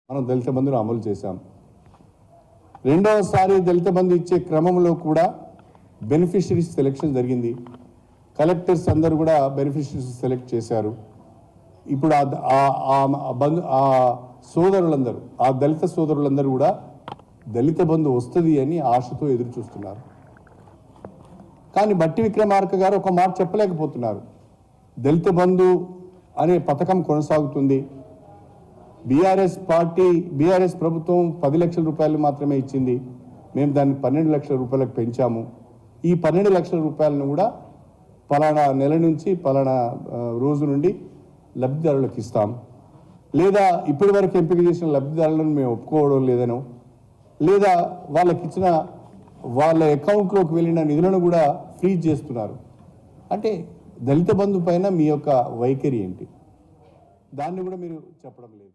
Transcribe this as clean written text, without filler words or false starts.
మనం దళిత బంధును అమలు చేశాం. రెండవసారి దళిత బంధు ఇచ్చే క్రమంలో కూడా బెనిఫిషరీస్ సెలెక్షన్ జరిగింది. కలెక్టర్స్ అందరూ కూడా బెనిఫిషరీస్ సెలెక్ట్ చేశారు. ఇప్పుడు ఆ సోదరులందరూ, ఆ దళిత సోదరులందరూ కూడా దళిత బంధు వస్తుంది అని ఆశతో ఎదురు చూస్తున్నారు. కానీ బట్టి విక్రమార్క గారు ఒక మాట చెప్పలేకపోతున్నారు. దళిత బంధు అనే పథకం కొనసాగుతుంది. బీఆర్ఎస్ ప్రభుత్వం 10 లక్షల రూపాయలు మాత్రమే ఇచ్చింది. మేము దాన్ని 12 లక్షల రూపాయలకు పెంచాము. ఈ 12 లక్షల రూపాయలను కూడా పలానా నెల నుంచి పలానా రోజు నుండి లబ్ధిదారులకు ఇస్తాం, లేదా ఇప్పటి వరకు ఎంపిక చేసిన లబ్ధిదారులను మేము ఒప్పుకోవడం లేదనో, లేదా వాళ్ళకిచ్చిన వాళ్ళ అకౌంట్లోకి వెళ్ళిన నిధులను కూడా ఫ్రీజ్ చేస్తున్నారు. అంటే దళిత బంధు పైన మీ యొక్క వైఖరి ఏంటి? దాన్ని కూడా మీరు చెప్పడం లేదు.